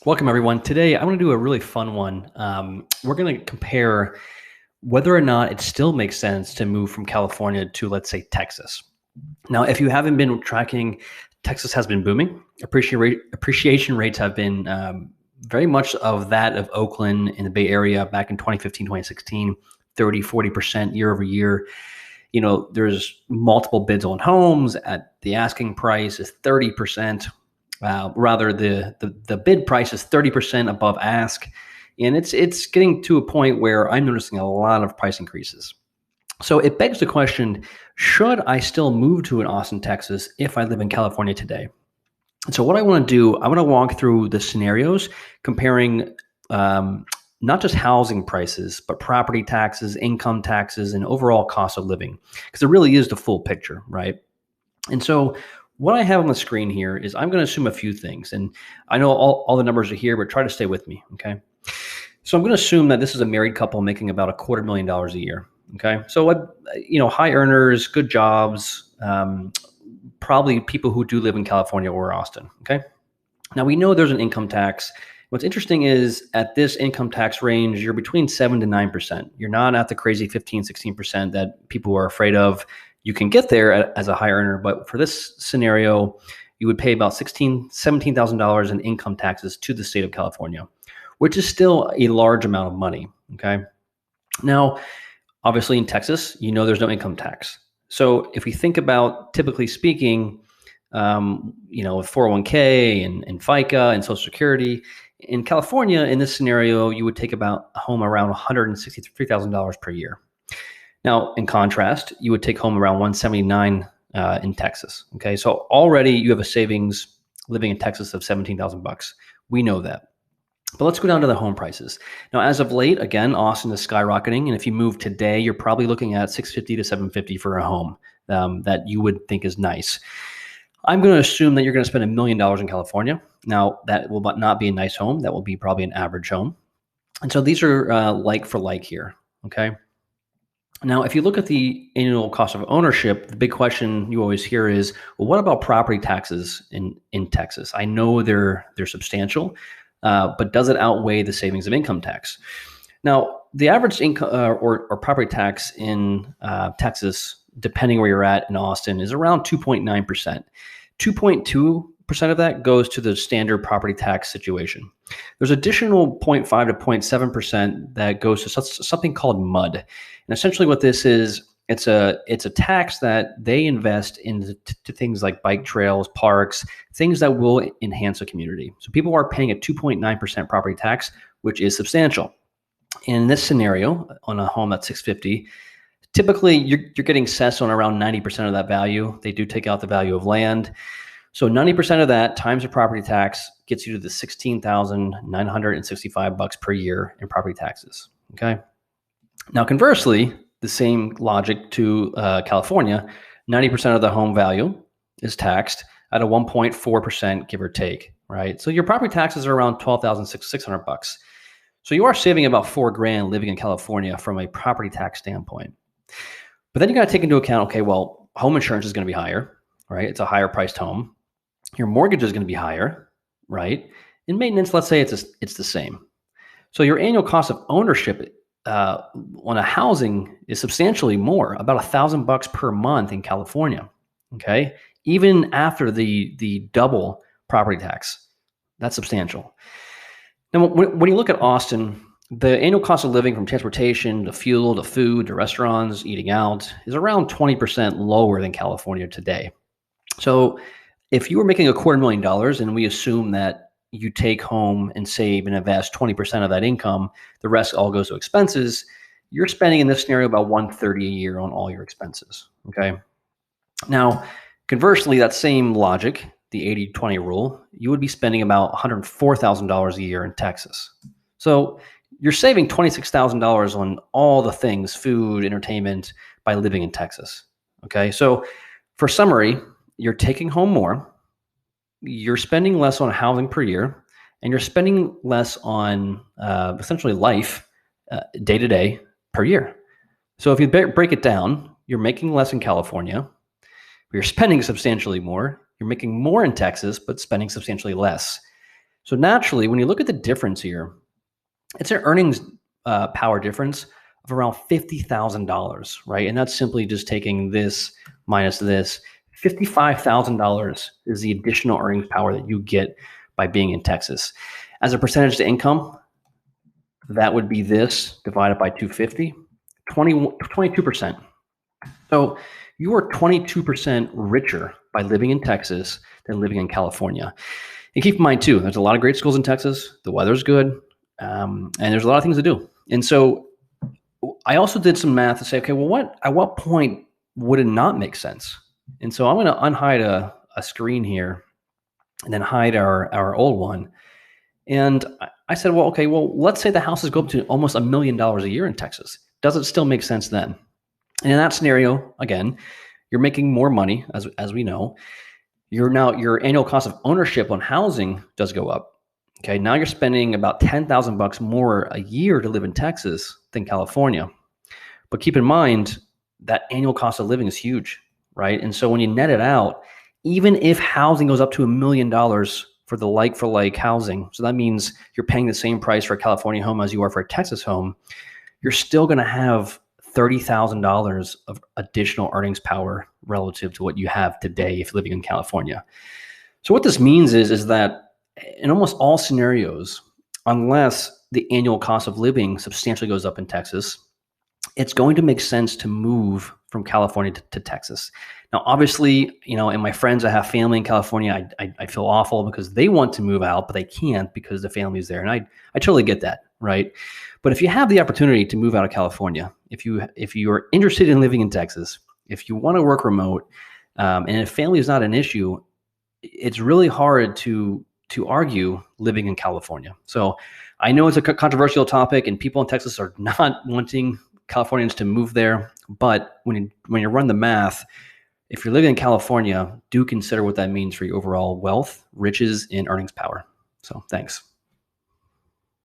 Welcome, everyone. Today, I want to do a really fun one. We're going to compare whether or not it still makes sense to move from California to, let's say, Texas. Now, if you haven't been tracking, Texas has been booming. Appreciation rates have been very much of that of Oakland in the Bay Area back in 2015, 2016, 30, 40% year over year. You know, there's multiple bids on homes at the asking price is 30%. Rather, the bid price is 30% above ask, and it's getting to a point where I'm noticing a lot of price increases. So it begs the question: should I still move to an Austin, Texas, if I live in California today? And so what I want to do, I want to walk through the scenarios, comparing not just housing prices, but property taxes, income taxes, and overall cost of living, because it really is the full picture, right? And so what I have on the screen here is I'm going to assume a few things. And I know all the numbers are here, but try to stay with me, okay? So I'm going to assume that this is a married couple making about $250,000 a year, okay? So, high earners, good jobs, probably people who do live in California or Austin, okay? Now, we know there's an income tax. What's interesting is at this income tax range, you're between 7 to 9%. You're not at the crazy 15, 16% that people are afraid of. You can get there as a high earner, but for this scenario, you would pay about $17,000 in income taxes to the state of California, which is still a large amount of money, okay? Now, obviously in Texas, there's no income tax. So if we think about, typically speaking, 401k and FICA and Social Security, in California, in this scenario, you would take about home around $163,000 per year. Now, in contrast, you would take home around $179 in Texas. Okay, so already you have a savings living in Texas of $17,000. We know that. But let's go down to the home prices. Now, as of late, again, Austin is skyrocketing, and if you move today, you're probably looking at $650 to $750 for a home that you would think is nice. I'm going to assume that you're going to spend $1 million in California. Now, that will not be a nice home. That will be probably an average home. And so these are like for like here. Okay. Now, if you look at the annual cost of ownership, the big question you always hear is, well, what about property taxes in Texas? I know they're substantial, but does it outweigh the savings of income tax? Now, the average income or property tax in Texas, depending where you're at in Austin, is around 2.9%. 2.2% of that goes to the standard property tax situation. There's additional 0.5 to 0.7% that goes to something called MUD. And essentially what this is, it's a tax that they invest into things like bike trails, parks, things that will enhance a community. So people are paying a 2.9% property tax, which is substantial. In this scenario, on a home that's $650,000, typically you're getting assessed on around 90% of that value. They do take out the value of land. So 90% of that times your property tax gets you to the $16,965 per year in property taxes. Okay. Now, conversely, the same logic to California, 90% of the home value is taxed at a 1.4%, give or take, right? So your property taxes are around $12,600. So you are saving about $4,000 living in California from a property tax standpoint. But then you got to take into account, okay, well, home insurance is going to be higher, right? It's a higher priced home. Your mortgage is going to be higher, right? And maintenance, let's say it's the same. So your annual cost of ownership on a housing is substantially more, about $1,000 per month in California. Okay, even after the double property tax, that's substantial. Now, when you look at Austin, the annual cost of living from transportation to fuel to food to restaurants, eating out is around 20% lower than California today. So if you were making $250,000 and we assume that you take home and save and invest 20% of that income, the rest all goes to expenses, you're spending in this scenario about $130,000 a year on all your expenses. Okay. Now, conversely, that same logic, the 80-20 rule, you would be spending about $104,000 a year in Texas. So you're saving $26,000 on all the things, food, entertainment, by living in Texas. Okay. So for summary, you're taking home more, you're spending less on housing per year, and you're spending less on essentially life day to day per year. So if you break it down, you're making less in California, but you're spending substantially more. You're making more in Texas, but spending substantially less. So naturally, when you look at the difference here, it's an earnings power difference of around $50,000, right? And that's simply just taking this minus this. $55,000 is the additional earnings power that you get by being in Texas. As a percentage to income, that would be this divided by 250, 22%. So you are 22% richer by living in Texas than living in California. And keep in mind, too, there's a lot of great schools in Texas. The weather's good, and there's a lot of things to do. And so I also did some math to say, okay, well, at what point would it not make sense? And so I'm going to unhide a screen here and then hide our old one. And I said, well, okay, well, let's say the houses go up to almost $1 million a year in Texas. Does it still make sense then? And in that scenario, again, you're making more money, as we know. Your annual cost of ownership on housing does go up. Okay, now you're spending about $10,000 more a year to live in Texas than California. But keep in mind that annual cost of living is huge, right? And so when you net it out, even if housing goes up to $1 million for the like-for-like housing, so that means you're paying the same price for a California home as you are for a Texas home, you're still going to have $30,000 of additional earnings power relative to what you have today if you're living in California. So what this means is that in almost all scenarios, unless the annual cost of living substantially goes up in Texas, it's going to make sense to move from California to Texas. Now, obviously, and my friends that have family in California, I feel awful because they want to move out, but they can't because the family's there. And I totally get that, right? But if you have the opportunity to move out of California, if you're interested in living in Texas, if you want to work remote, and if family is not an issue, it's really hard to argue living in California. So I know it's a controversial topic and people in Texas are not wanting Californians to move there. But when you run the math, if you're living in California, do consider what that means for your overall wealth, riches, and earnings power. So thanks.